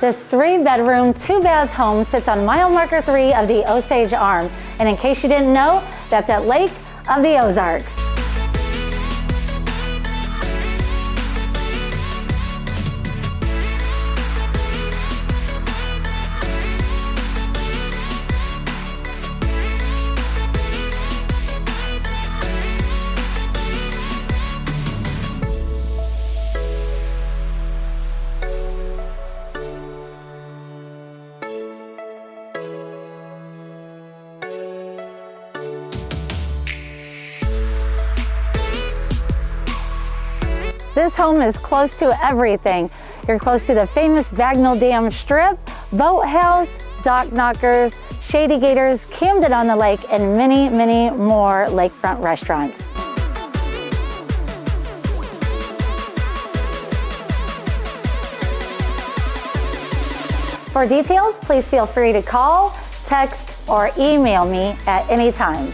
This 3-bedroom, 2-bath home sits on mile marker 3 of the Osage Arm. And in case you didn't know, that's at Lake of the Ozarks. This home is close to everything. You're close to the famous Bagnell Dam Strip, boathouse, dock knockers, shady gators, Camden on the Lake, and many, many more lakefront restaurants. For details, please feel free to call, text, or email me at any time.